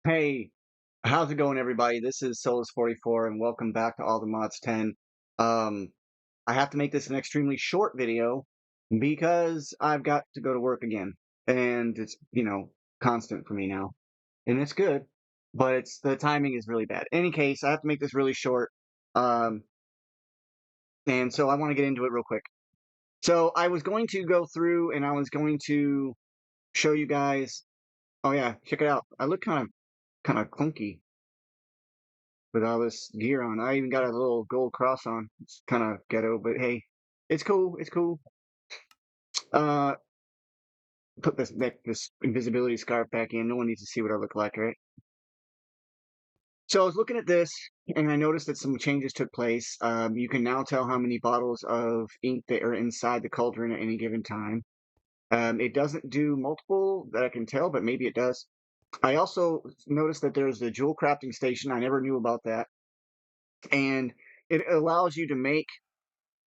Hey, how's it going, everybody? This is Solus44, and welcome back to All the Mods 10. Um, I have to make this an extremely short video because I've got to go to work again, and it's constant for me now, and it's good, but it's the timing is really bad. Any case, I have to make this really short, um, and so I want to get into it real quick. So I was going to go through, and I was going to show you guys. Oh yeah, check it out. I look kind of clunky with all this gear on. I even got a little gold cross on. It's kind of ghetto, but hey, it's cool. It's cool. Uh, put this invisibility scarf back in. No one needs to see what I look like, right? So I was looking at this, and I noticed that some changes took place. You can now tell how many bottles of ink that are inside the cauldron at any given time. It doesn't do multiple that I can tell, but maybe it does. I also noticed that there's a jewel crafting station. I never knew about that. And it allows you to make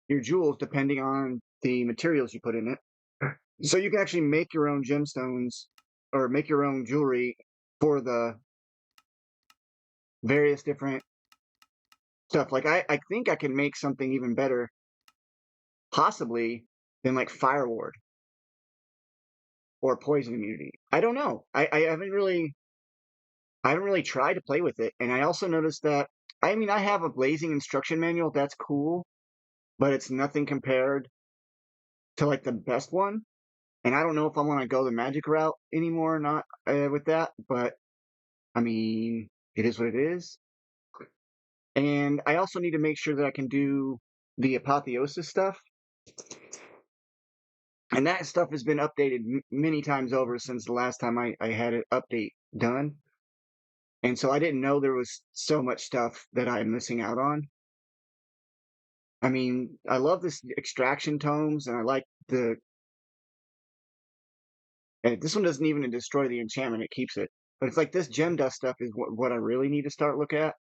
your jewels depending on the materials you put in it. So you can actually make your own gemstones or make your own jewelry for the various different stuff. Like I think I can make something even better, possibly than like fire ward or poison immunity. I don't know. I haven't really tried to play with it. And I also noticed that I mean I have a blazing instruction manual, that's cool, but it's nothing compared to like the best one. And I don't know if I want to go the magic route anymore or not with that, but I mean, it is what it is. And I also need to make sure that I can do the Apotheosis stuff. And that stuff has been updated many times over since the last time I had an update done. And so I didn't know there was so much stuff that I'm missing out on. I mean, I love this extraction tomes, and I like the. And this one doesn't even destroy the enchantment; it keeps it. But it's like this gem dust stuff is what I really need to start look at.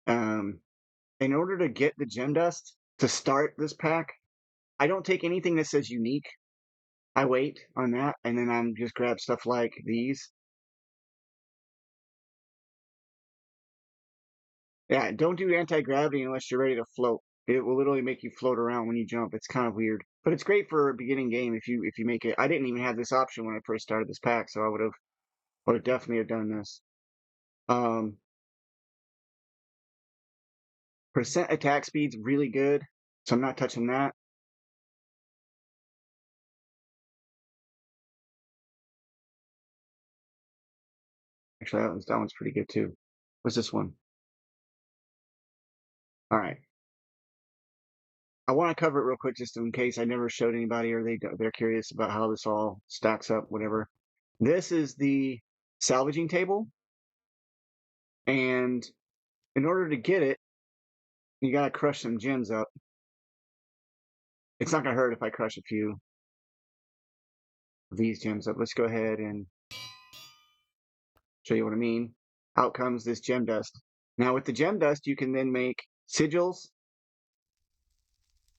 Um, in order to get the gem dust to start this pack, I don't take anything that says unique. I wait on that, and then I'm just grab stuff like these. Yeah, don't do anti-gravity unless you're ready to float. It will literally make you float around when you jump. It's kind of weird, but it's great for a beginning game if you make it. I didn't even have this option when I first started this pack, so I would have definitely have done this. Um, percent attack speed's really good, so I'm not touching that. Actually, that one's pretty good too. What's this one? All right. I want to cover it real quick just in case I never showed anybody or they're curious about how this all stacks up, whatever. This is the salvaging table, and in order to get it, you gotta crush some gems up. It's not gonna hurt if I crush a few of these gems up. Let's go ahead and show you what I mean. Out comes this gem dust. Now with the gem dust, you can then make sigils.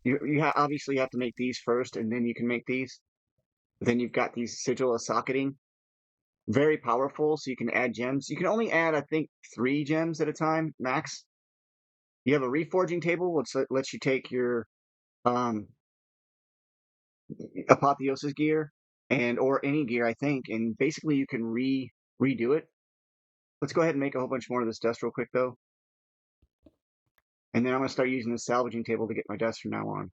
Obviously have to make these first, and then you can make these. Then you've got these sigil of socketing. Very powerful, so you can add gems. You can only add, I think, 3 gems at a time, max. You have a reforging table, which lets you take your um, Apotheosis gear or any gear, I think, and basically you can redo it. Let's go ahead and make a whole bunch more of this dust real quick, though. And then I'm going to start using the salvaging table to get my dust from now on.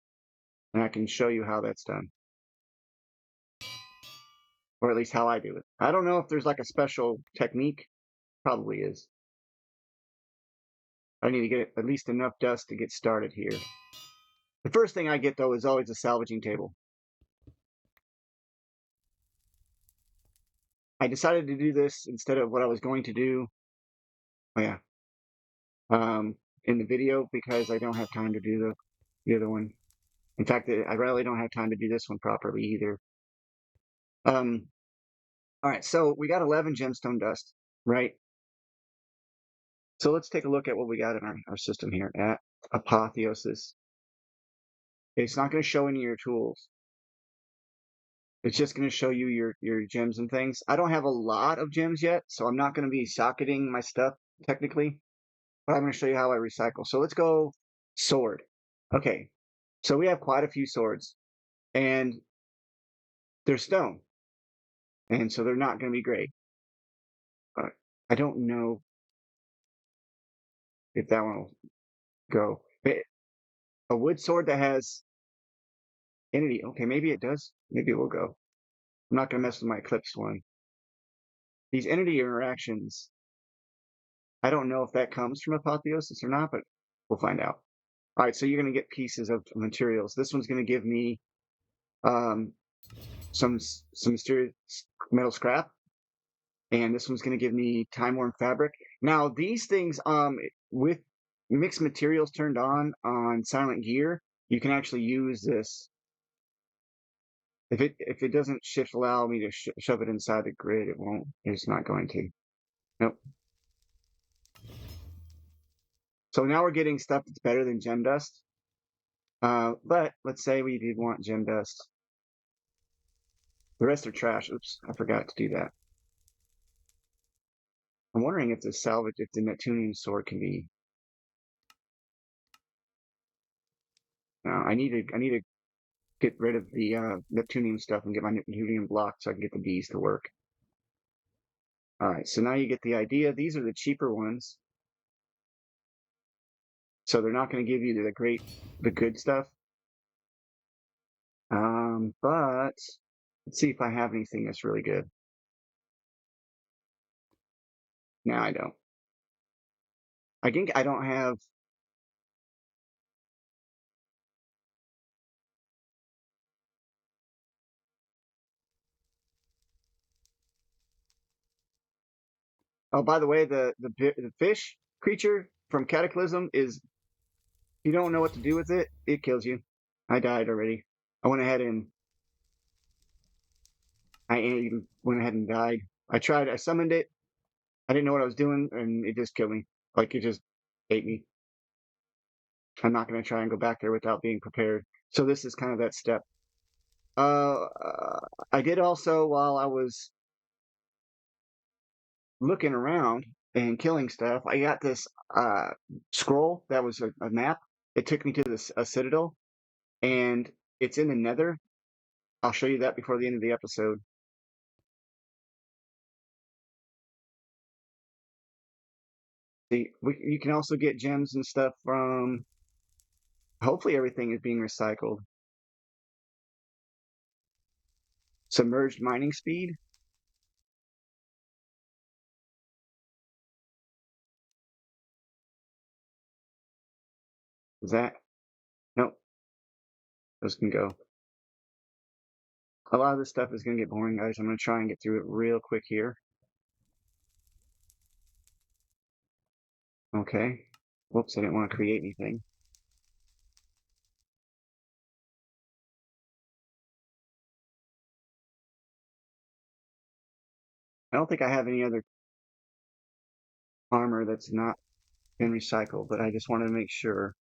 And I can show you how that's done. Or at least how I do it. I don't know if there's like a special technique. Probably is. I need to get at least enough dust to get started here. The first thing I get, though, is always a salvaging table. I decided to do this instead of what I was going to do. Oh, yeah. In the video because I don't have time to do the other one. In fact, I really don't have time to do this one properly either. All right, so we got 11 gemstone dust, right? So let's take a look at what we got in our system here at Apotheosis. It's not going to show any of your tools. It's just going to show you your gems and things. I don't have a lot of gems yet, so I'm not going to be socketing my stuff technically, but I'm going to show you how I recycle. So let's go sword. Okay, so we have quite a few swords, and they're stone, and so they're not going to be great. But I don't know if that one will go. But a wood sword that has entity. Okay, maybe it does. Maybe it will go. I'm not going to mess with my eclipse one. These entity interactions, I don't know if that comes from Apotheosis or not, but we'll find out. All right, so you're going to get pieces of materials. This one's going to give me um, some mysterious metal scrap, and this one's going to give me time-worn fabric. Now, these things, with mixed materials turned on Silent Gear, you can actually use this. If it doesn't shift allow me to shove it inside the grid, it won't. It's not going to. Nope. So now we're getting stuff that's better than gem dust. But let's say we did want gem dust. The rest are trash. Oops, I forgot to do that. I'm wondering if the salvage, if the Neptunian sword can be. No, I need to get rid of the Neptunian stuff and get my Neptunian block so I can get the bees to work. All right, so now you get the idea. These are the cheaper ones, so they're not going to give you the good stuff. But let's see if I have anything that's really good. No, I don't. I think I don't have. Oh, by the way, the fish creature from Cataclysm is, you don't know what to do with it, it kills you. I died already. I went ahead and died. I summoned it. I didn't know what I was doing, and it just killed me. Like it just ate me. I'm not going to try and go back there without being prepared. So this is kind of that step. I did also, while I was looking around and killing stuff, I got this scroll that was a map. It took me to a citadel, and it's in the Nether. I'll show you that before the end of the episode. You can also get gems and stuff from. Hopefully, everything is being recycled. Submerged mining speed. Is that? Nope. Those can go. A lot of this stuff is going to get boring, guys. I'm going to try and get through it real quick here. Okay. Whoops, I didn't want to create anything. I don't think I have any other armor that's not been recycled, but I just wanted to make sure.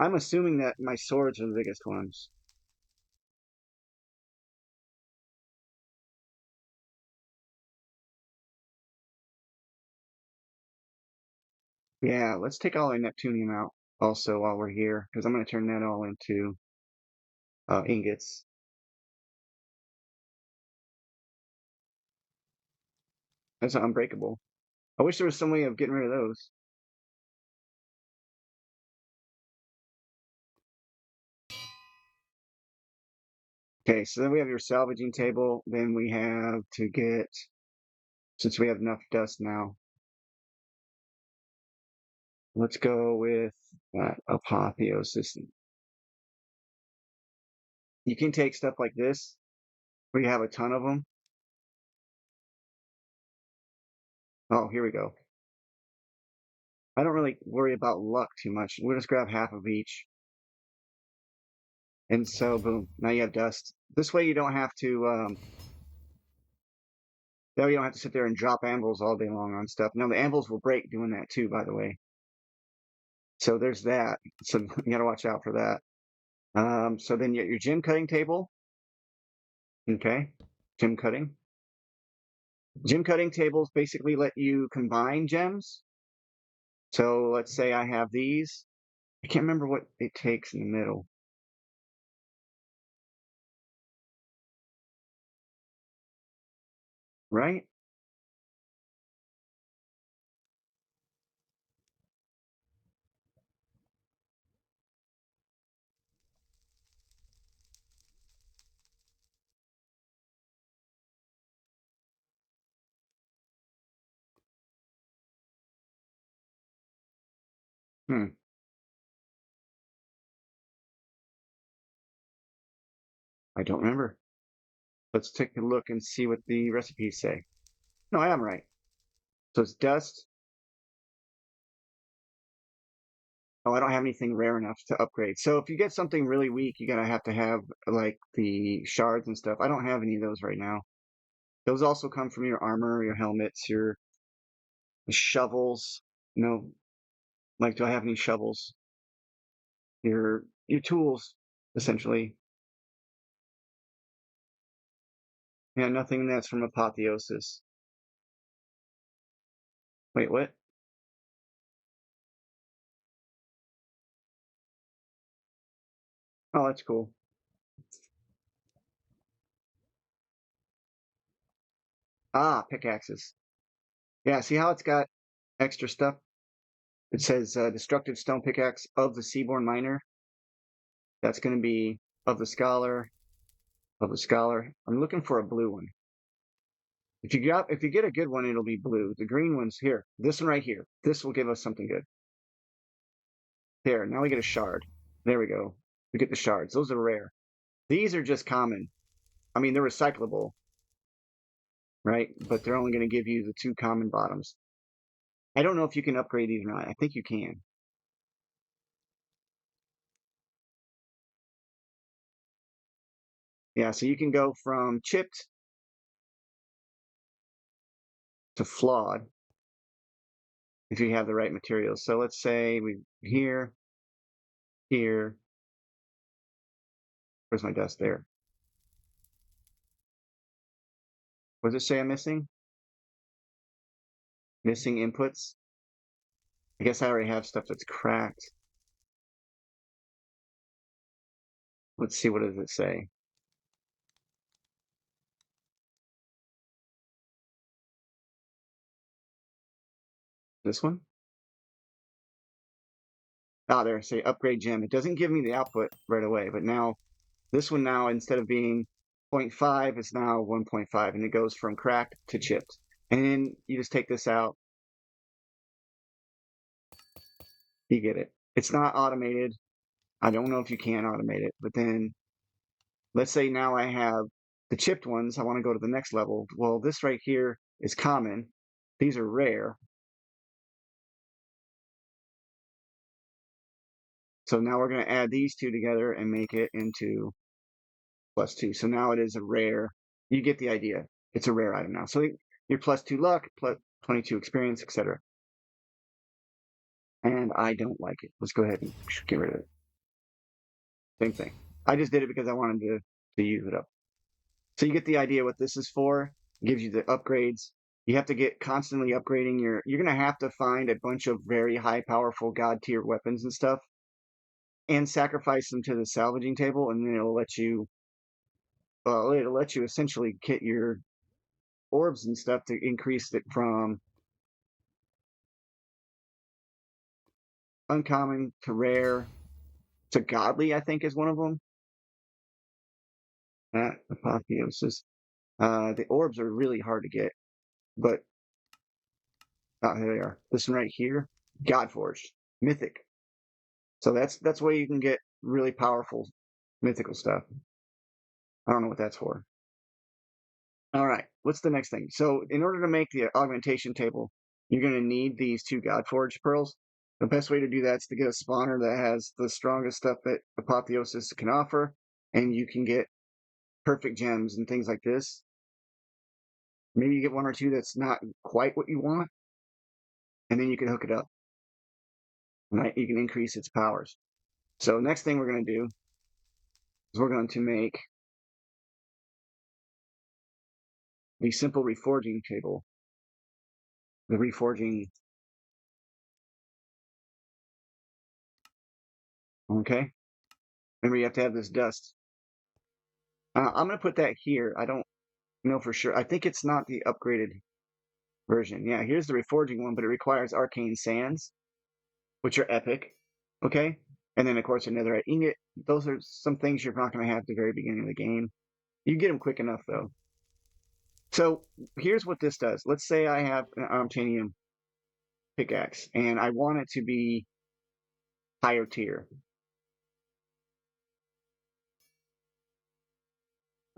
I'm assuming that my swords are the biggest ones. Yeah, let's take all our Neptunium out also while we're here, because I'm going to turn that all into ingots. That's unbreakable. I wish there was some way of getting rid of those. Okay, so then we have your salvaging table. Then we have to get, since we have enough dust now, let's go with Apotheosis. You can take stuff like this, where you have a ton of them. Oh, here we go. I don't really worry about luck too much. We'll just grab half of each. And so, boom, now you have dust. This way you don't have to, that way you don't have to sit there and drop anvils all day long on stuff. Now the anvils will break doing that too, by the way. So there's that. So you gotta watch out for that. So then you get your gem cutting table. Okay. Gem cutting. Gem cutting tables basically let you combine gems. So let's say I have these. I can't remember what it takes in the middle. Right? Hmm. I don't remember. Let's take a look and see what the recipes say. No, I am right. So it's dust. Oh, I don't have anything rare enough to upgrade. So if you get something really weak, you're gonna have to have like the shards and stuff. I don't have any of those right now. Those also come from your armor, your helmets, your shovels. No, like, do I have any shovels? Your tools, essentially. Yeah, nothing that's from Apotheosis. Wait, what? Oh, that's cool. Ah, pickaxes. Yeah, see how it's got extra stuff? It says destructive stone pickaxe of the Seaborn Miner. That's going to be of the Scholar, of the Scholar. I'm looking for a blue one. If you get a good one, it'll be blue. The green one's here. This one right here. This will give us something good. There, now we get a shard. There we go. We get the shards. Those are rare. These are just common. I mean, they're recyclable, right? But they're only going to give you the two common bottoms. I don't know if you can upgrade these or not. I think you can. Yeah, so you can go from chipped to flawed if you have the right materials. So let's say we here, here. Where's my dust there? What does it say I'm missing? Missing inputs. I guess I already have stuff that's cracked. Let's see, what does it say? This one? Ah, there, say upgrade gem. It doesn't give me the output right away, but now this one now, instead of being 0.5, it's now 1.5, and it goes from cracked to chipped. And then you just take this out, you get it. It's not automated. I don't know if you can automate it, but then let's say now I have the chipped ones. I want to go to the next level. Well, this right here is common. These are rare. So now we're going to add these two together and make it into +2. So now it is a rare. You get the idea. It's a rare item now. So you're +2 luck, plus 22 experience, etc. And I don't like it. Let's go ahead and get rid of it. Same thing. I just did it because I wanted to use it up. So you get the idea what this is for. It gives you the upgrades. You have to get constantly upgrading your. You're gonna have to find a bunch of very high, powerful god tier weapons and stuff, and sacrifice them to the salvaging table, and then it'll let you. Well, it'll let you essentially get your orbs and stuff to increase it from uncommon to rare to godly. I think is one of them. That apotheosis. The orbs are really hard to get, but here they are. This one right here, God Forged, mythic. So that's where you can get really powerful mythical stuff. I don't know what that's for. All right, what's the next thing? So in order to make the augmentation table, you're going to need these two Godforged pearls. The best way to do that is to get a spawner that has the strongest stuff that Apotheosis can offer, and you can get perfect gems and things like this. Maybe you get one or two that's not quite what you want, and then you can hook it up. Right? You can increase its powers. So next thing we're going to do is we're going to make the simple reforging table. The reforging. Okay. Remember, you have to have this dust. I'm going to put that here. I don't know for sure. I think it's not the upgraded version. Yeah, here's the reforging one, but it requires arcane sands, which are epic. Okay. And then, of course, another ingot. Those are some things you're not going to have at the very beginning of the game. You get them quick enough, though. So here's what this does. Let's say I have an Obsidian pickaxe, and I want it to be higher tier.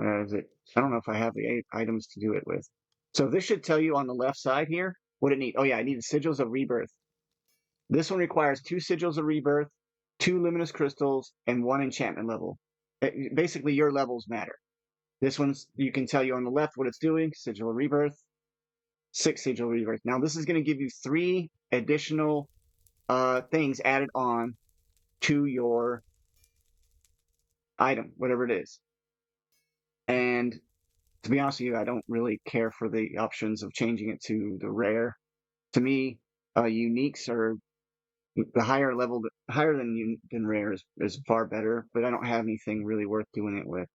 Is it? I don't know if I have the items to do it with. So this should tell you on the left side here what it needs. Oh yeah, I need the sigils of rebirth. This one requires 2 sigils of rebirth, 2 luminous crystals, and 1 enchantment level. Basically, your levels matter. This one's, you can tell you on the left what it's doing, sigil of rebirth, 6 sigil of rebirth. Now this is going to give you 3 additional things added on to your item, whatever it is. And to be honest with you, I don't really care for the options of changing it to the rare. To me, uniques are the higher level, higher than rare is far better, but I don't have anything really worth doing it with.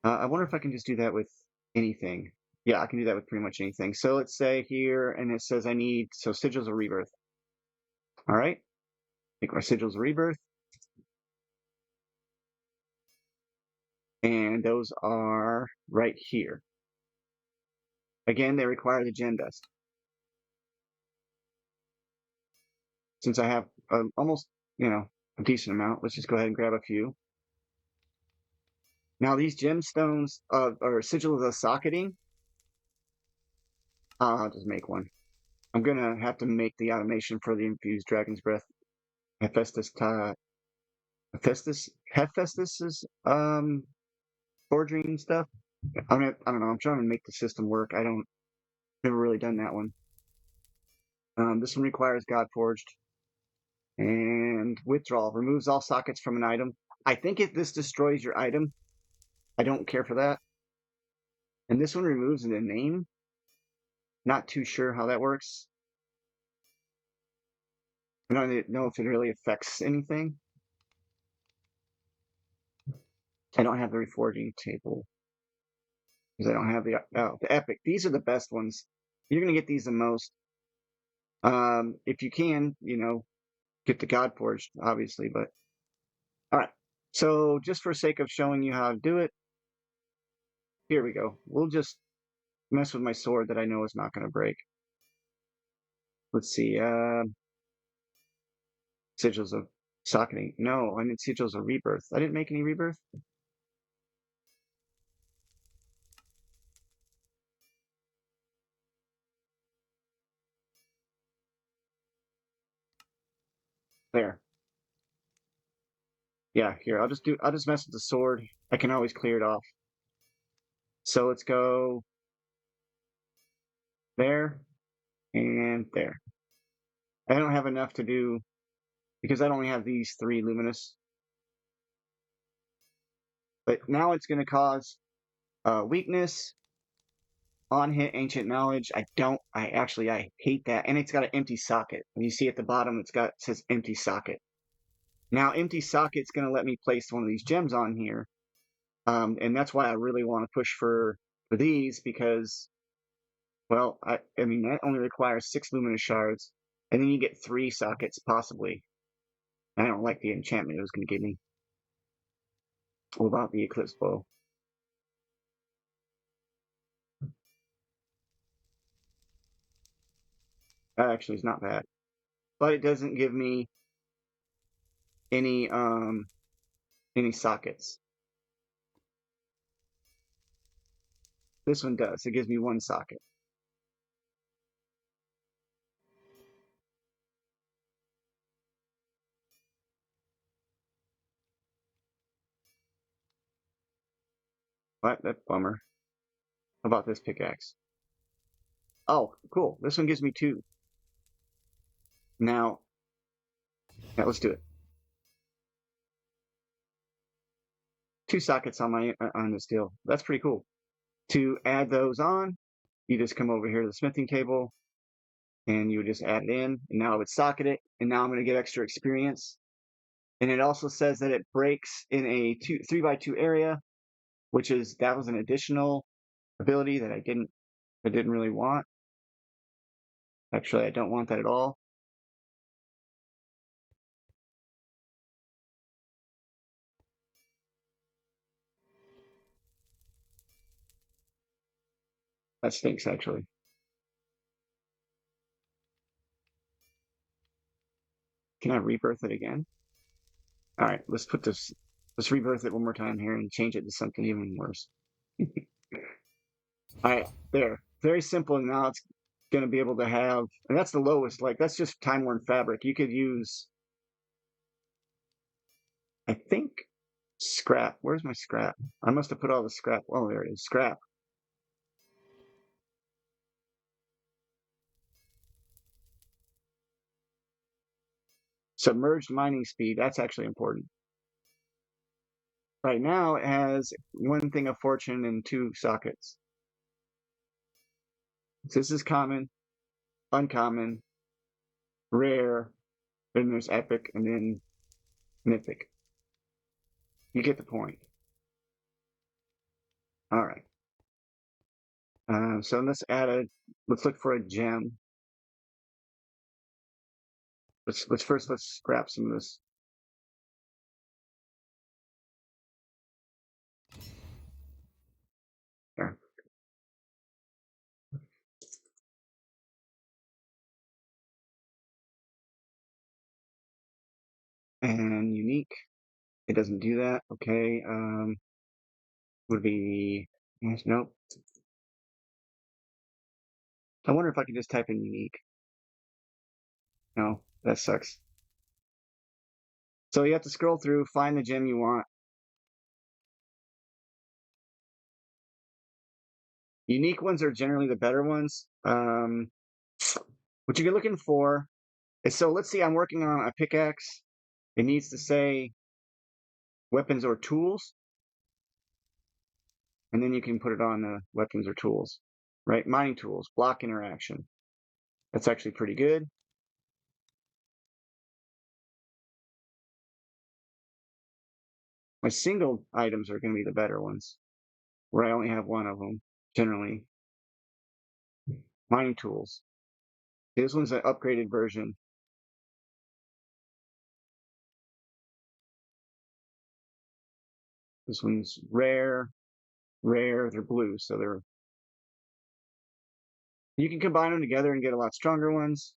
I wonder if I can just do that with anything. Yeah, I can do that with pretty much anything. So let's say here, and it says I need, so sigils of rebirth. All right, make my sigils of rebirth. And those are right here. Again, they require the gem dust. Since I have almost, a decent amount, let's just go ahead and grab a few. Now these gemstones or sigil of the socketing, I'll just make one. I'm gonna have to make the automation for the infused dragon's breath. Hephaestus's forging stuff. I don't know. I'm trying to make the system work. Never really done that one. This one requires God Forged. And withdrawal removes all sockets from an item. I think if this destroys your item, I don't care for that. And this one removes the name. Not too sure how that works. I don't know if it really affects anything. I don't have the reforging table because I don't have the epic. These are the best ones. You're gonna get these the most. If you can, get the God Forged, obviously. But all right. So just for sake of showing you how to do it, here we go. We'll just mess with my sword that I know is not going to break. Let's see. Sigils of socketing. No, I need sigils of rebirth. I didn't make any rebirth. There. Yeah, here. I'll just mess with the sword. I can always clear it off. So let's go there and there. I don't have enough to do because I only have these 3 luminous. But now it's going to cause weakness, on hit ancient knowledge. I hate that. And it's got an empty socket. When you see at the bottom, it says empty socket. Now, empty socket's going to let me place one of these gems on here. And that's why I really want to push for these because, well, I mean, that only requires 6 luminous shards. And then you get 3 sockets, possibly. I don't like the enchantment it was going to give me. What about the Eclipse Bow? That actually is not bad. But it doesn't give me any sockets. This one does. It gives me 1 socket. What? That's a bummer. How about this pickaxe? Oh, cool. This one gives me 2. Now, yeah, let's do it. 2 sockets on this deal. That's pretty cool. To add those on, you just come over here to the smithing table and you would just add it in, and now it would socket it, and now I'm going to get extra experience. And it also says that it breaks in a 3x2 area, that was an additional ability that I didn't really want. Actually, I don't want that at all. That stinks, actually. Can I rebirth it again? All right, let's rebirth it one more time here and change it to something even worse. All right, there. Very simple. And now it's going to be able to have, and that's the lowest, like that's just time worn fabric. You could use, I think, scrap. Where's my scrap? I must have put all the scrap. Oh, there it is. Scrap. Submerged mining speed. That's actually important. Right now, it has one thing of fortune and two sockets. So this is common, uncommon, rare, then there's epic, and then mythic. You get the point. All right. So let's look for a gem. Let's scrap some of this. There. And unique. It doesn't do that. Okay. Would be, nope. I wonder if I could just type in unique. No, that sucks. So you have to scroll through, find the gem you want. Unique ones are generally the better ones. What you're looking for is, so let's see, I'm working on a pickaxe. It needs to say weapons or tools, and then you can put it on the weapons or tools, right? Mining tools, block interaction. That's actually pretty good. My single items are going to be the better ones, where I only have one of them, generally. Mining tools. This one's an upgraded version. This one's rare, they're blue, so you can combine them together and get a lot stronger ones.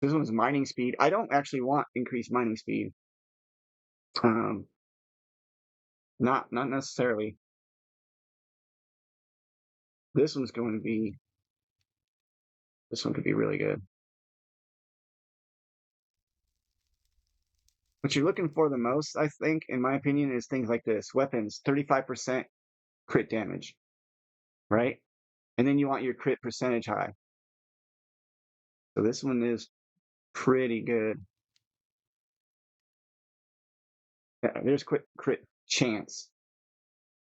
This one's mining speed. I don't actually want increased mining speed. Um, not necessarily. This one's going to be, this one could be really good. What you're looking for the most, I think, in my opinion, is things like this. Weapons, 35% crit damage, right? And then you want your crit percentage high. So this one is pretty good. Yeah, there's crit chance.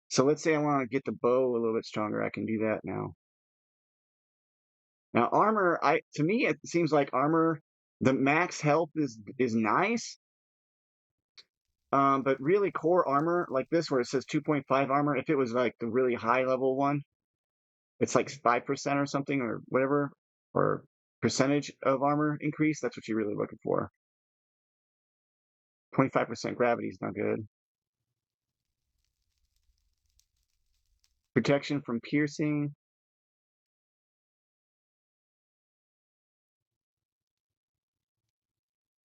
So let's say I want to get the bow a little bit stronger. I can do that now. Now armor, to me it seems like armor, the max health is nice. But really core armor like this where it says 2.5 armor, if it was like the really high level one, it's like 5% or something or whatever, or percentage of armor increase. That's what you're really looking for. 25% gravity is not good. Protection from piercing.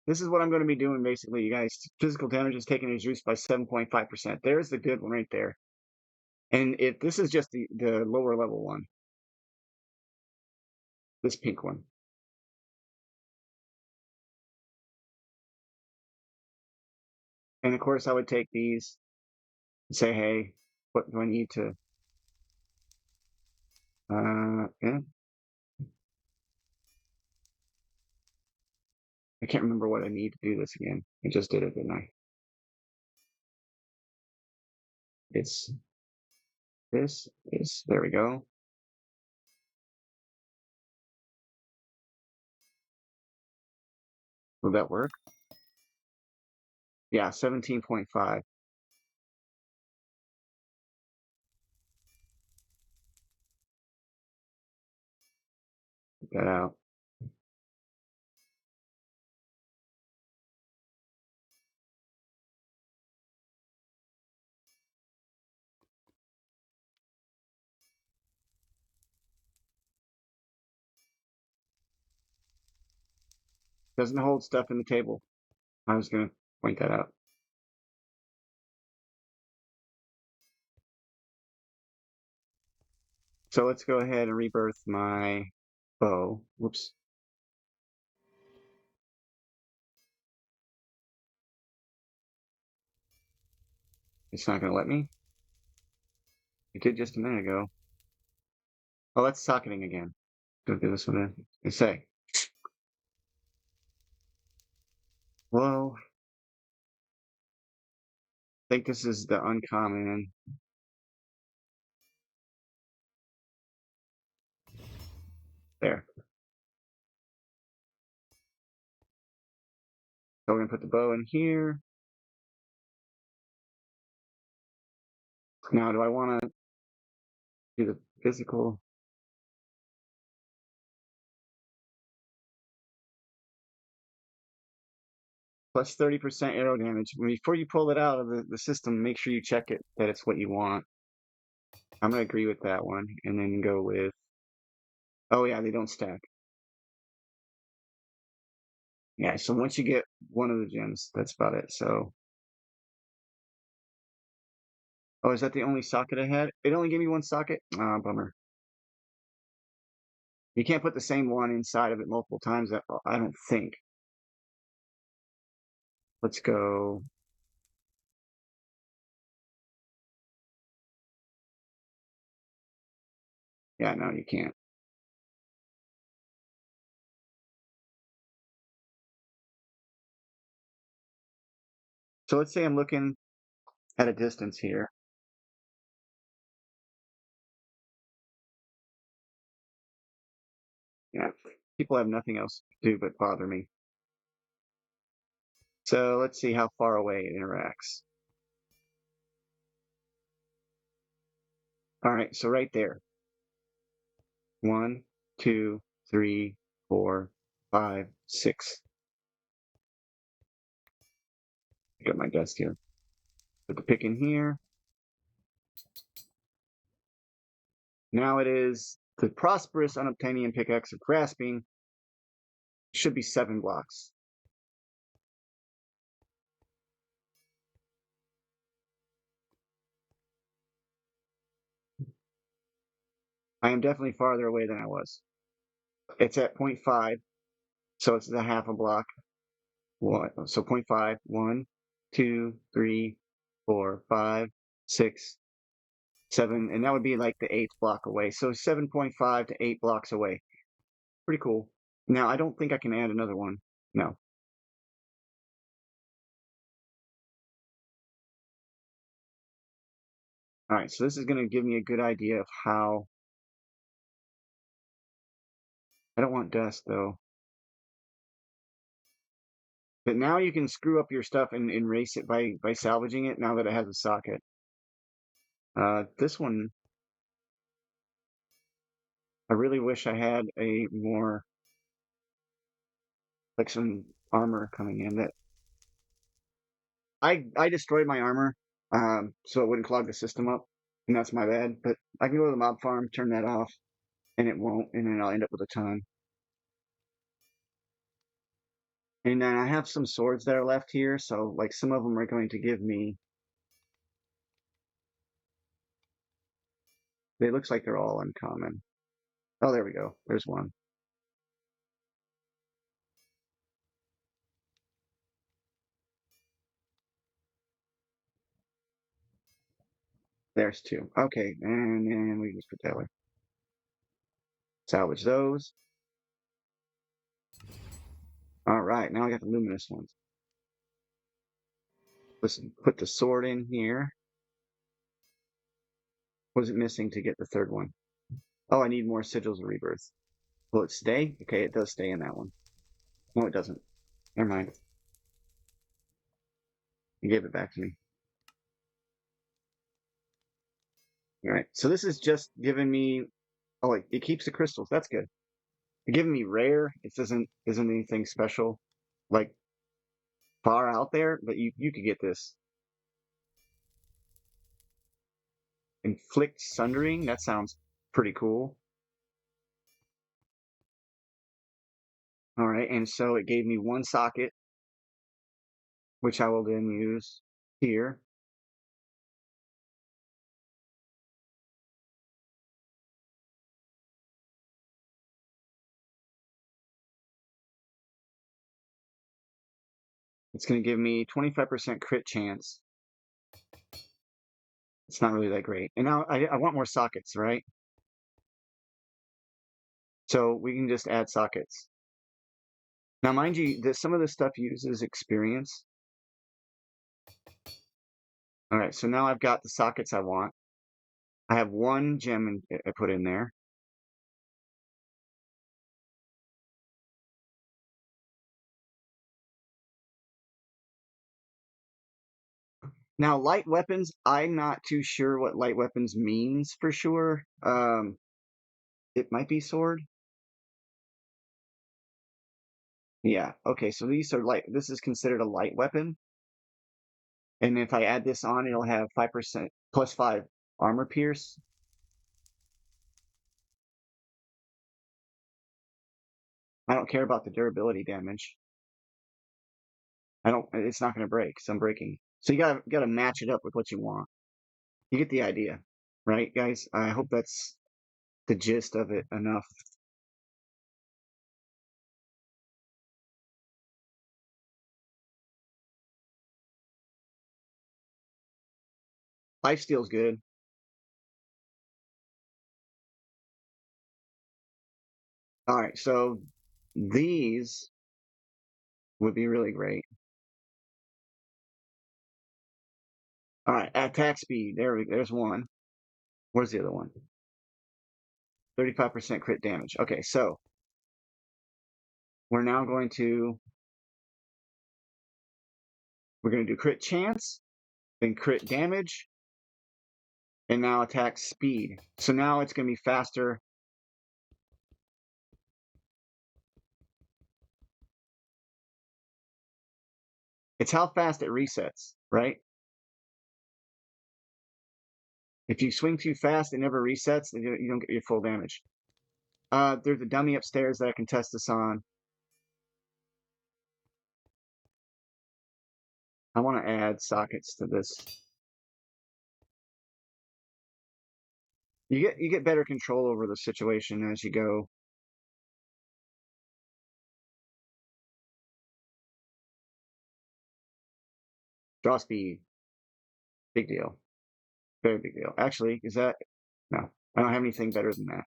This is what I'm going to be doing basically, you guys. Physical damage is taken as reduced by 7.5%. There's the good one right there. And if this is just the lower level one, this pink one. And of course, I would take these and say, hey, what do I need to? Yeah. I can't remember what I need to do this again. I just did it, didn't I? It's This is, there we go. Will that work? Yeah, 17.5. Get that out. Doesn't hold stuff in the table. I was going to point that out. So let's go ahead and rebirth my bow. Whoops. It's not going to let me. It did just a minute ago. Oh, that's socketing again. Go do this one then. Say. Well, I think this is the uncommon. There. So we're going to put the bow in here. Now, do I want to do the physical? Plus 30% arrow damage. Before you pull it out of the system, make sure you check it that it's what you want. I'm going to agree with that one. And then go with... Oh, yeah, they don't stack. Yeah, so once you get one of the gems, that's about it. So... Oh, is that the only socket I had? It only gave me one socket? Ah, bummer. You can't put the same one inside of it multiple times, I don't think. Let's go... Yeah, no, you can't. So let's say I'm looking at a distance here. Yeah, people have nothing else to do but bother me. So let's see how far away it interacts. All right, so right there. 1, 2, 3, 4, 5, 6. Got my dust here. Put the pick in here. Now it is the prosperous unobtainium pickaxe of grasping. Should be 7 blocks. I am definitely farther away than I was. It's at 0.5, so it's a half a block. So 0.5, 1, 2, 3, 4, 5, 6, 7, and that would be like the 8th block away. So 7.5 to 8 blocks away. Pretty cool. Now, I don't think I can add another one. No. All right, so this is going to give me a good idea of how... I don't want dust, though. But now you can screw up your stuff and erase it by salvaging it now that it has a socket. This one, I really wish I had a more... like some armor coming in. That I destroyed my armor, so it wouldn't clog the system up, and that's my bad. But I can go to the mob farm, turn that off, and it won't, and then I'll end up with a ton. And then I have some swords that are left here, so like some of them are going to give me... It looks like they're all uncommon. Oh, there we go. There's one. There's 2. Okay, and then we just put that way. Salvage those. All right, now I got the luminous ones. Listen, put the sword in here. Was it missing to get the third one? Oh, I need more sigils of rebirth. Will it stay? Okay, it does stay in that one. No, it doesn't. Never mind. You gave it back to me. All right. So this is just giving me. Oh, it keeps the crystals. That's good. It's giving me rare. It isn't anything special, like far out there. But you could get this. Inflict sundering. That sounds pretty cool. All right, and so it gave me one socket, which I will then use here. It's going to give me 25% crit chance. It's not really that great. And now I want more sockets, right? So we can just add sockets. Now, mind you, that some of this stuff uses experience. All right, so now I've got the sockets I want. I have one gem I put in there. Now, light weapons, I'm not too sure what light weapons means for sure. It might be sword. Yeah, okay, so these are light. This is considered a light weapon. And if I add this on, it'll have 5% plus 5 armor pierce. I don't care about the durability damage. It's not going to break, so I'm breaking. So you gotta match it up with what you want. You get the idea, right, guys? I hope that's the gist of it enough. Lifesteal's good. All right, so these would be really great. All right, attack speed. There's one. Where's the other one? 35% crit damage. Okay, so we're now going to do crit chance, then crit damage, and now attack speed. So now it's going to be faster. It's how fast it resets, right? If you swing too fast, it never resets, and you don't get your full damage. There's a dummy upstairs that I can test this on. I want to add sockets to this. You get better control over the situation as you go. Draw speed, big deal, very big deal. Actually, is that no? I don't have anything better than that.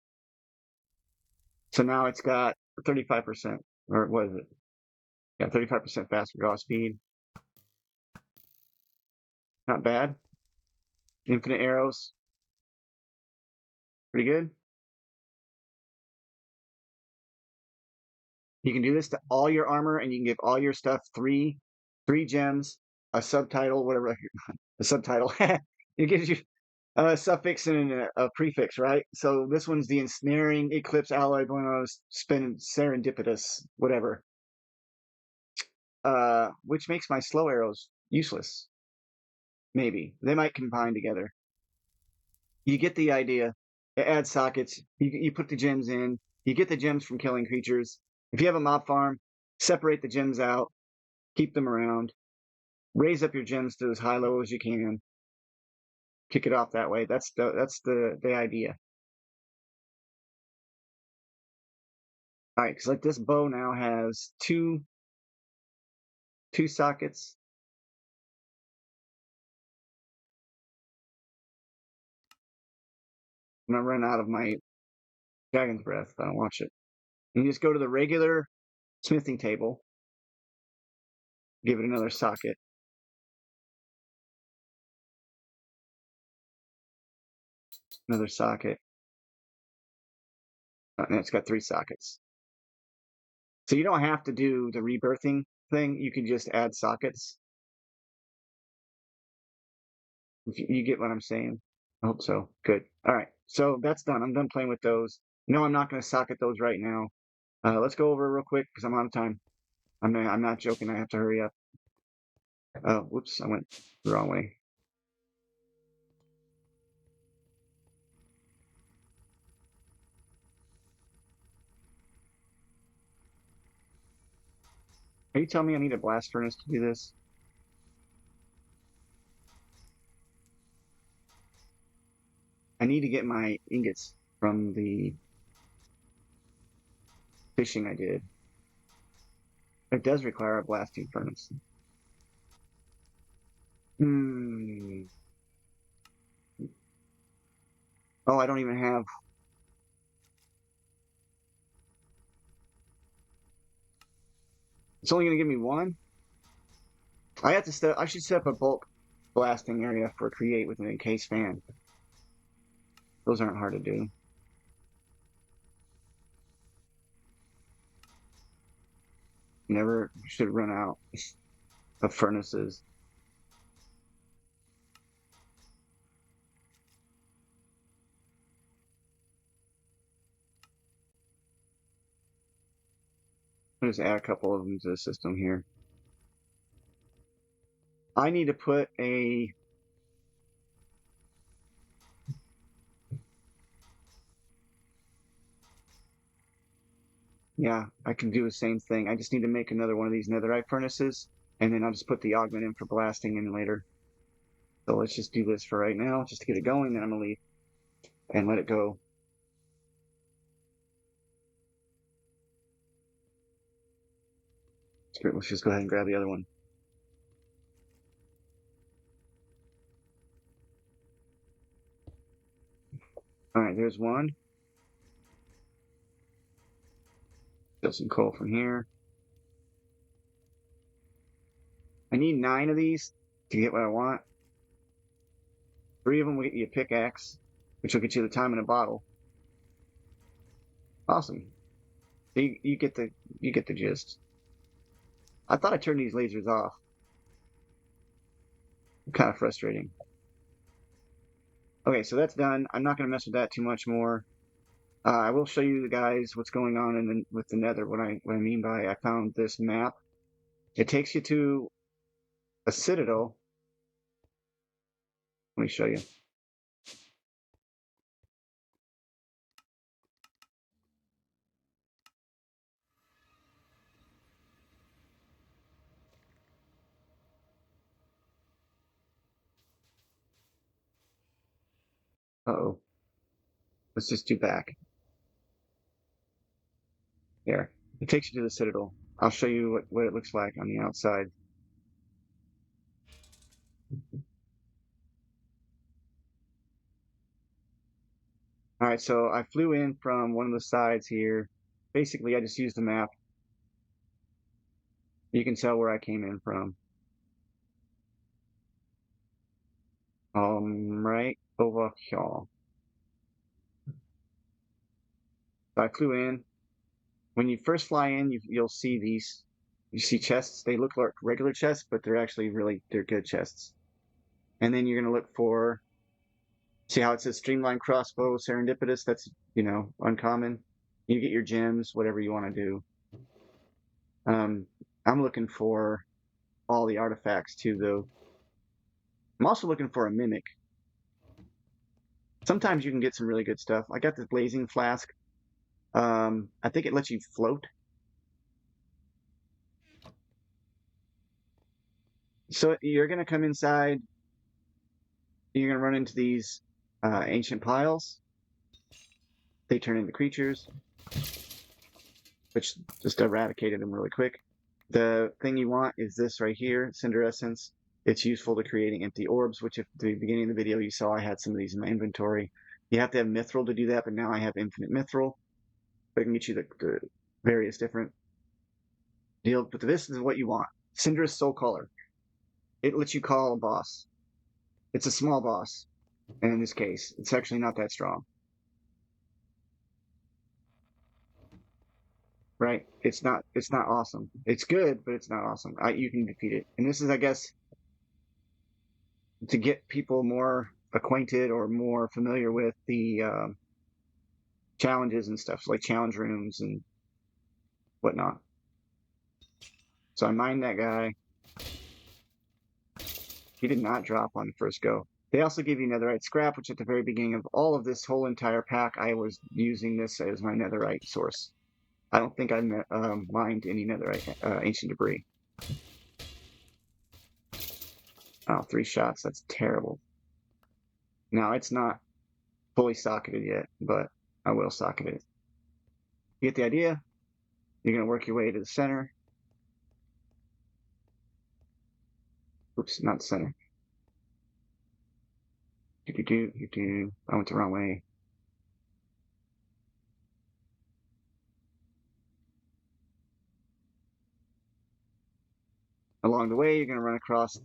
So now it's got 35%, or what is it? Yeah, 35% faster draw speed. Not bad. Infinite arrows, pretty good. You can do this to all your armor, and you can give all your stuff three gems, a subtitle, whatever, a subtitle. It gives you a suffix and a prefix, right? So this one's the ensnaring eclipse alloy bonus spin serendipitous, whatever. Which makes my slow arrows useless. Maybe they might combine together. You get the idea. It adds sockets. You put the gems in. You get the gems from killing creatures. If you have a mob farm, separate the gems out, keep them around, raise up your gems to as high level as you can, kick it off that way. That's the idea. All right, because like this bow now has two sockets. I'm gonna run out of my dragon's breath if I don't watch it. And you just go to the regular smithing table, give it another socket. Another socket. And it's got 3 sockets. So you don't have to do the rebirthing thing. You can just add sockets. If you get what I'm saying. I hope so. Good. All right. So that's done. I'm done playing with those. No, I'm not going to socket those right now. Let's go over real quick because I'm out of time. I'm not joking. I have to hurry up. Oh, whoops. I went the wrong way. Are you telling me I need a blast furnace to do this? I need to get my ingots from the fishing I did. It does require a blasting furnace. Hmm. Oh, I don't even have. It's only going to give me one. I have to set. I should set up a bulk blasting area for create with an encased fan. Those aren't hard to do. Never should run out of furnaces. I'll just add a couple of them to the system here. I need to put a. Yeah, I can do the same thing. I just need to make another one of these netherite furnaces, and then I'll just put the augment in for blasting in later. So let's just do this for right now, just to get it going, then I'm gonna leave and let it go. Let's just go ahead and grab the other one. All right, there's one. Get some coal from here. I need 9 of these to get what I want. 3 of them will get you a pickaxe, which will get you the time in a bottle. Awesome. You get the gist. I thought I turned these lasers off. Kind of frustrating. Okay, so that's done. I'm not going to mess with that too much more. I will show you guys what's going on with the Nether. What I mean by I found this map. It takes you to a citadel. Let me show you. Uh-oh. Let's just do back. There. It takes you to the citadel. I'll show you what it looks like on the outside. All right, so I flew in from one of the sides here. Basically, I just used the map. You can tell where I came in from. Right over here. So I flew in. When you first fly in, you'll see these. You see chests. They look like regular chests, but they're actually they're good chests. And then you're gonna look for. See how it says streamlined crossbow, serendipitous? That's uncommon. You get your gems, whatever you want to do. I'm looking for all the artifacts too, though. I'm also looking for a mimic. Sometimes you can get some really good stuff. I got this blazing flask. I think it lets you float. So you're gonna come inside. You're gonna run into these ancient piles. They turn into creatures, which just eradicated them really quick. The thing you want is this right here, Cinder Essence. It's useful to creating empty orbs, which if at the beginning of the video you saw I had some of these in my inventory. You have to have mithril to do that, but now I have infinite mithril. But I can get you the various different deals. But this is what you want. Cinderous Soul Color. It lets you call a boss. It's a small boss. And in this case, it's actually not that strong. Right? It's not awesome. It's good, but it's not awesome. You can defeat it. And this is, I guess, to get people more acquainted or more familiar with the challenges and stuff, so like challenge rooms and whatnot. So I mined that guy. He did not drop on the first go. They also give you netherite scrap, which at the very beginning of all of this whole entire pack, I was using this as my netherite source. I don't think I mined any netherite ancient debris. Oh, 3 shots. That's terrible. Now, it's not fully socketed yet, but I will socket it. You get the idea? You're going to work your way to the center. Oops, not the center. I went the wrong way. Along the way, you're going to run across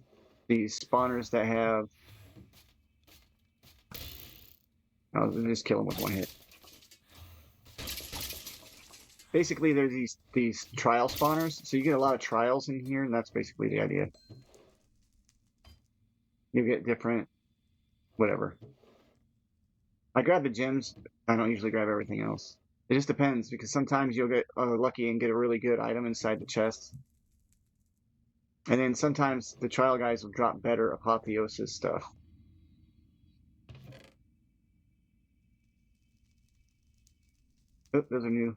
these spawners that have... Oh, just kill them with 1 hit. Basically, there's these trial spawners, so you get a lot of trials in here, and that's basically the idea. You get different... whatever. I grab the gems. I don't usually grab everything else. It just depends, because sometimes you'll get lucky and get a really good item inside the chest. And then sometimes the trial guys will drop better Apotheosis stuff. Oh, those are new.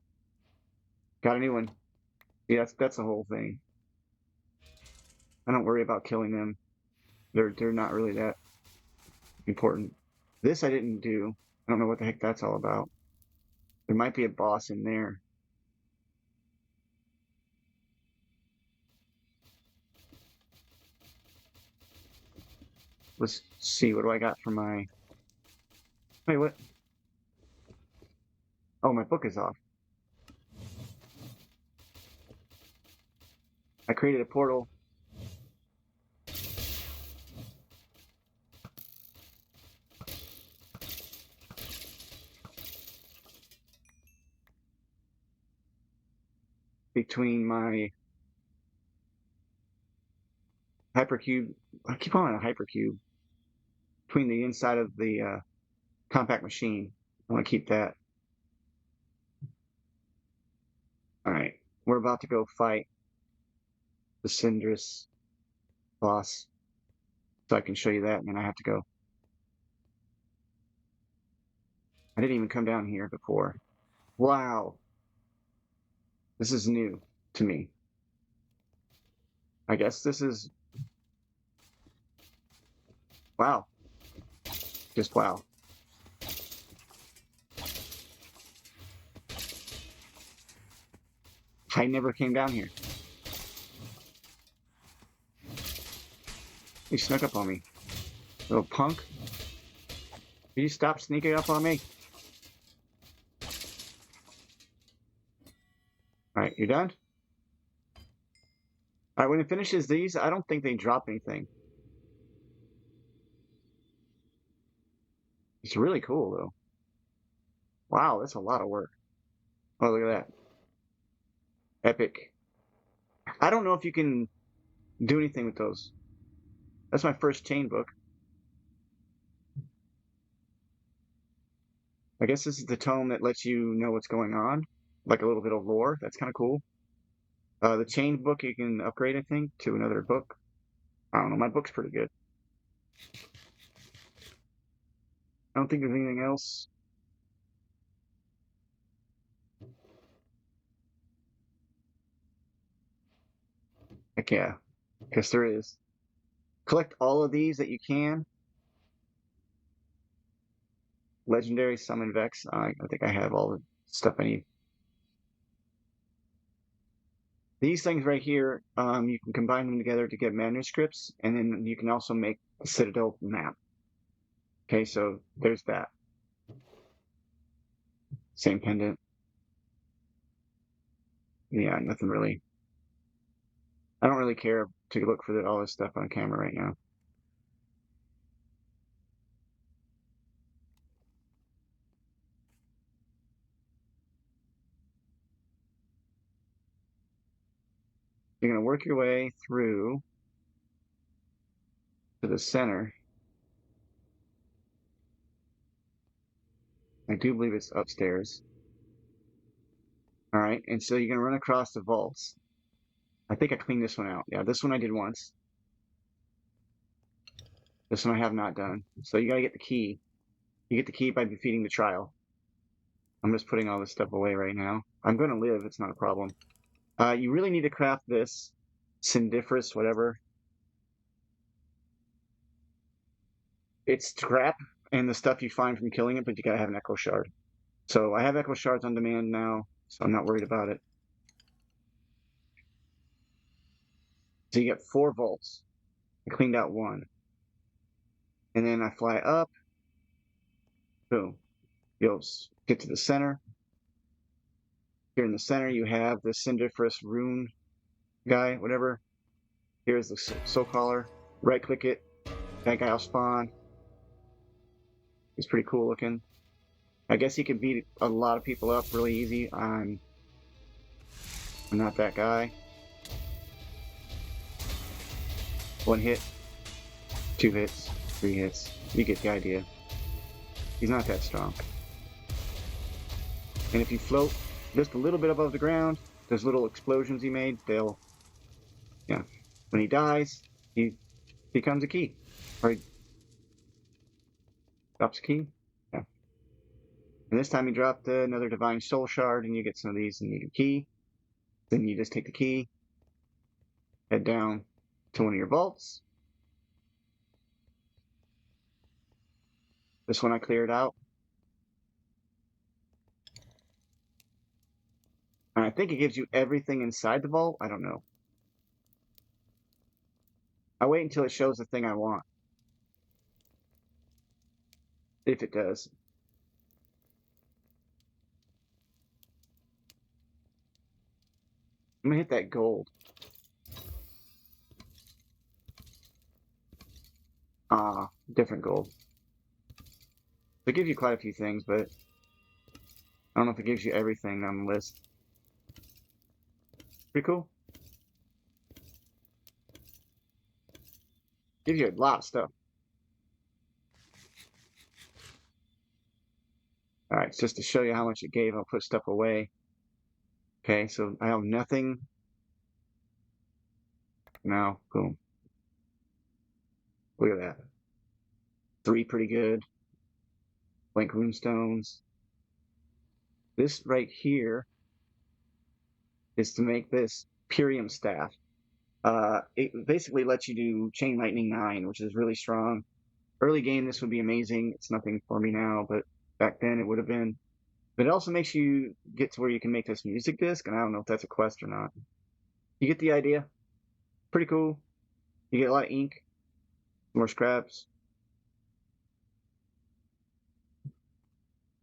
Got a new one. Yeah, that's the whole thing. I don't worry about killing them. They're not really that important. This I didn't do. I don't know what the heck that's all about. There might be a boss in there. Let's see, what do I got for my... Wait, what? Oh, my book is off. I created a portal. Between my hypercube... I keep calling it a hypercube. Between the inside of the compact machine. I want to keep that. Alright, we're about to go fight the Cindrus boss. So I can show you that, and then I have to go. I didn't even come down here before. Wow. This is new to me. I guess this is... Wow. Just wow. I never came down here. He snuck up on me. Little punk. Will you stop sneaking up on me? Alright, you done? Alright, when it finishes these, I don't think they drop anything. It's really cool, though. Wow, that's a lot of work. Oh, look at that. Epic. I don't know if you can do anything with those. That's my first chain book. I guess this is the tome that lets you know what's going on. Like a little bit of lore. That's kind of cool. The chain book you can upgrade, I think, to another book. I don't know. My book's pretty good. I don't think there's anything else. Heck yeah. Guess there is. Collect all of these that you can. Legendary Summon Vex. I think I have all the stuff I need. These things right here, you can combine them together to get manuscripts, and then you can also make a Citadel map. Okay, so there's that. Same pendant. Yeah, nothing really. I don't really care to look for all this stuff on camera right now. You're going to work your way through to the center. I do believe it's upstairs. All right, and so you're going to run across the vaults. I think I cleaned this one out. Yeah, this one I did once. This one I have not done. So you got to get the key. You get the key by defeating the trial. I'm just putting all this stuff away right now. I'm going to live. It's not a problem. You really need to craft this. Syndiferous, whatever. It's scrap and the stuff you find from killing it, but you got to have an echo shard. So I have echo shards on demand now, so I'm not worried about it. So you get 4 vaults. I cleaned out 1. And then I fly up. Boom. You'll get to the center. Here in the center, you have the Syndiferous rune guy, whatever. Here's the soul collar. Right click it. That guy will spawn. He's pretty cool looking. I guess he could beat a lot of people up really easy. I'm not that guy. 1 hit, 2 hits, 3 hits. You get the idea. He's not that strong. And if you float just a little bit above the ground, those little explosions he made, they'll, yeah. When he dies, he becomes a key. Or he drops a key. Yeah. And this time he dropped another Divine Soul Shard, and you get some of these, and you get a key. Then you just take the key, head down to one of your vaults. This one I cleared out. And I think it gives you everything inside the vault. I don't know. I wait until it shows the thing I want. If it does. I'm gonna hit that gold. Different gold. It gives you quite a few things, but I don't know if it gives you everything on the list. Pretty cool. Gives you a lot of stuff. Alright, just to show you how much it gave, I'll put stuff away. Okay, so I have nothing. Now, boom. Look at that. 3 pretty good. Blank runestones. This right here is to make this Purium staff. It basically lets you do Chain Lightning 9, which is really strong. Early game, this would be amazing. It's nothing for me now, but back then it would have been. But it also makes you get to where you can make this music disc, and I don't know if that's a quest or not. You get the idea? Pretty cool. You get a lot of ink, more scraps.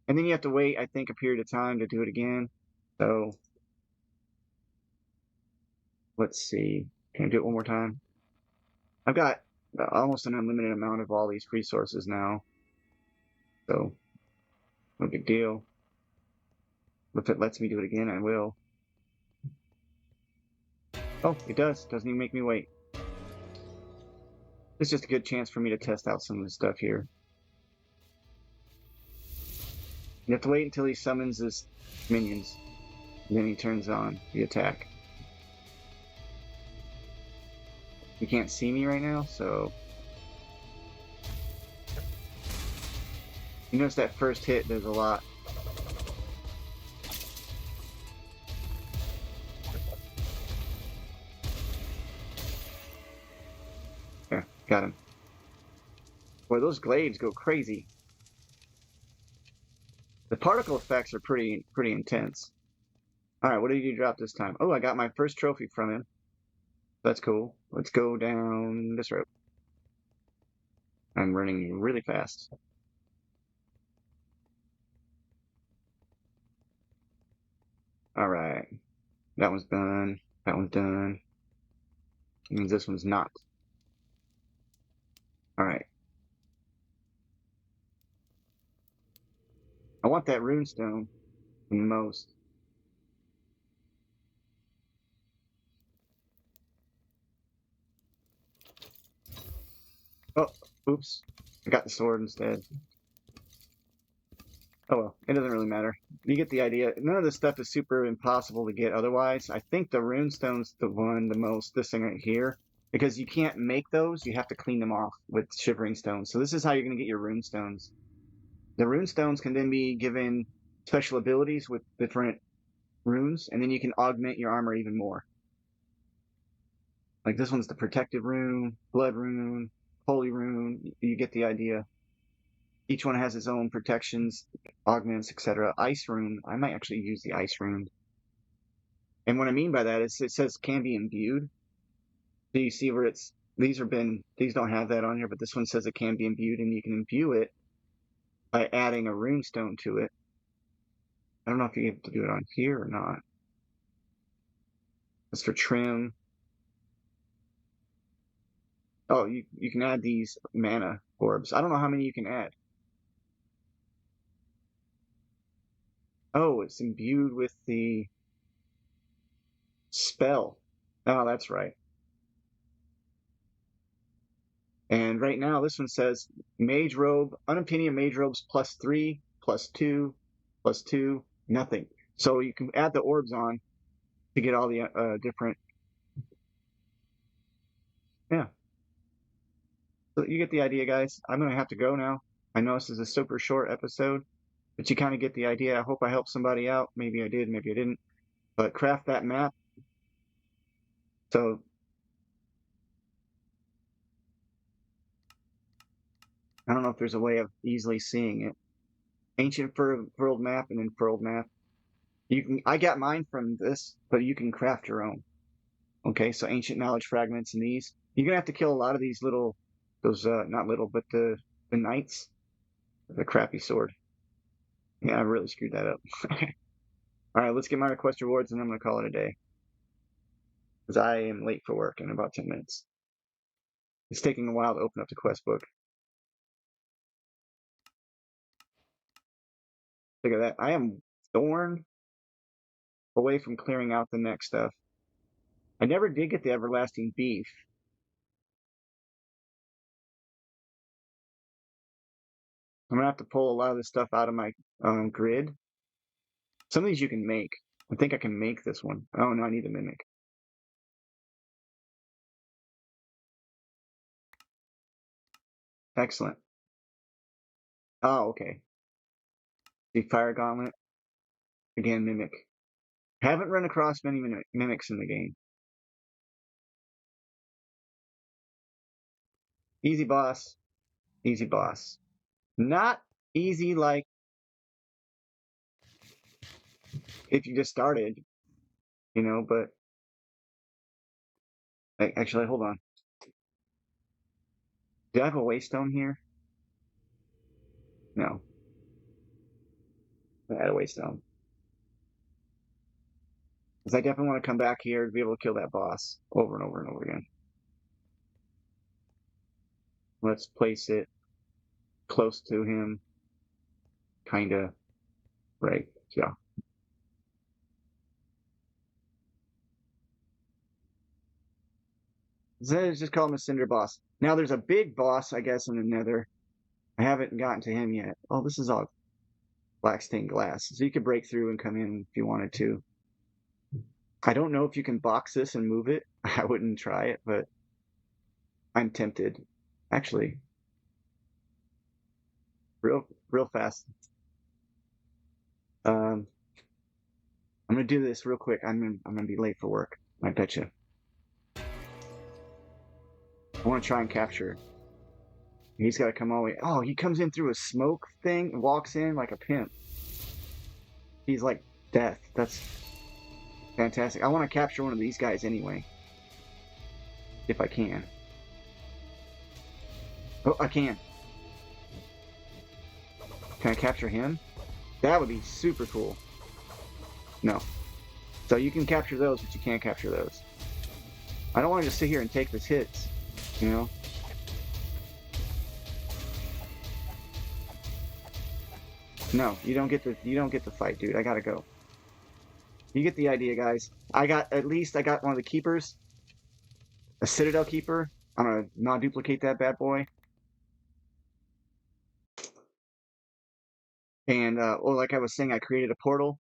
And then you have to wait, I think, a period of time to do it again. So, let's see. Can I do it one more time? I've got almost an unlimited amount of all these resources now. So, no big deal. If it lets me do it again, I will. Oh, it does. Doesn't even make me wait. It's just a good chance for me to test out some of the stuff here. You have to wait until he summons his minions. And then he turns on the attack. You can't see me right now, so... You notice that first hit does a lot. Yeah, got him. Boy, those glaives go crazy. The particle effects are pretty intense. Alright, what did you drop this time? Oh, I got my first trophy from him. That's cool. Let's go down this road. I'm running really fast. Alright. That one's done. That one's done. That means this one's not. Alright. I want that runestone the most. Oops. I got the sword instead. Oh well, it doesn't really matter. You get the idea. None of this stuff is super impossible to get otherwise. I think the runestone's the one the most, this thing right here. Because you can't make those, you have to clean them off with shivering stones. So this is how you're going to get your runestones. The runestones can then be given special abilities with different runes, and then you can augment your armor even more. Like this one's the protective rune, blood rune, holy rune. You get the idea. Each one has its own protections, augments, etc. Ice rune. I might actually use the ice rune. And what I mean by that is it says can be imbued. So you see where these don't have that on here, but this one says it can be imbued, and you can imbue it by adding a rune stone to it. I don't know if you're able to do it on here or not. That's for trim. Oh, you can add these mana orbs. I don't know how many you can add. Oh, it's imbued with the spell. Oh, that's right. And right now, this one says Mage Robe, Unobtainium Mage Robes +3, +2, +2, nothing. So you can add the orbs on to get all the different. Yeah. So you get the idea, guys. I'm going to have to go now. I know this is a super short episode, but you kind of get the idea. I hope I helped somebody out. Maybe I did, maybe I didn't. But craft that map. So I don't know if there's a way of easily seeing it. Ancient furled map and then furled map. I got mine from this, but you can craft your own. Okay, so ancient knowledge fragments and these. You're gonna have to kill a lot of these not little, but the knights. The crappy sword. Yeah, I really screwed that up. All right, let's get my request rewards and I'm gonna call it a day. Because I am late for work in about 10 minutes. It's taking a while to open up the quest book. Look at that. I am thorn away from clearing out the next stuff. I never did get the everlasting beef. I'm gonna have to pull a lot of this stuff out of my grid. Some of these you can make. I think I can make this one. Oh no, I need a mimic. Excellent. Oh, okay. The fire gauntlet. Again, mimic. Haven't run across many mimics in the game. Easy boss. Easy boss. Not easy like if you just started, but actually, hold on. Do I have a waystone here? No. I had a waystone. Because I definitely want to come back here to be able to kill that boss over and over and over again. Let's place it close to him. Kinda. Right. Yeah. Let's just call him a cinder boss. Now there's a big boss, I guess, in the nether. I haven't gotten to him yet. Oh, this is all black stained glass. So you could break through and come in if you wanted to. I don't know if you can box this and move it. I wouldn't try it, but I'm tempted. Actually, real fast. I'm gonna do this real quick. I'm gonna be late for work. I bet you. I want to try and capture. He's got to come all the way. Oh, he comes in through a smoke thing and walks in like a pimp. He's like death. That's fantastic. I want to capture one of these guys anyway. If I can. Oh, I can. Can I capture him? That would be super cool. No. So you can capture those, but you can't capture those. I don't want to just sit here and take these hits, No, you don't get the fight, dude. I gotta go. You get the idea, guys. I got one of the keepers, a Citadel keeper. I'm gonna not duplicate that bad boy. And like I was saying, I created a portal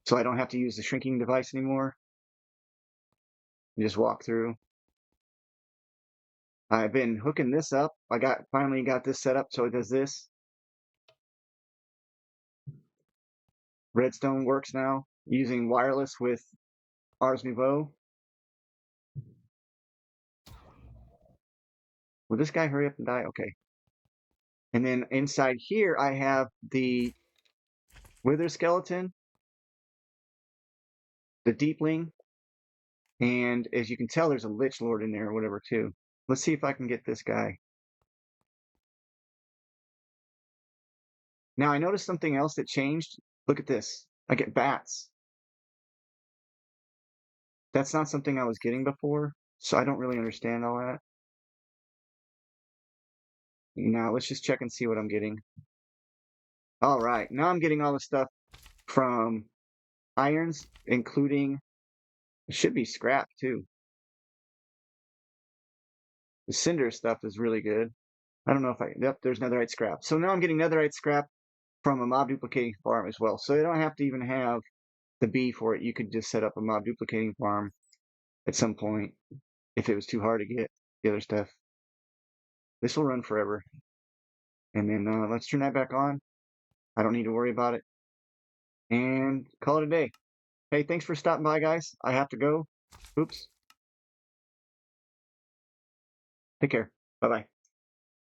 so I don't have to use the shrinking device anymore. You just walk through. I've been hooking this up. I finally got this set up so it does this. Redstone works now using wireless with Ars Nouveau. Will this guy hurry up and die? Okay. And then inside here, I have the Wither Skeleton, the Deepling, and as you can tell, there's a Lich Lord in there or whatever too. Let's see if I can get this guy. Now I noticed something else that changed. Look at this. I get bats. That's not something I was getting before, so I don't really understand all that. Now let's just check and see what I'm getting. All right, now I'm getting all the stuff from irons, including, it should be scrap too. The cinder stuff is really good. I don't know if yep, there's netherite scrap. So now I'm getting netherite scrap from a mob duplicating farm as well. So you don't have to even have the bee for it. You could just set up a mob duplicating farm at some point if it was too hard to get the other stuff. This will run forever. And then let's turn that back on. I don't need to worry about it. And call it a day. Hey, thanks for stopping by, guys. I have to go. Oops. Take care. Bye-bye.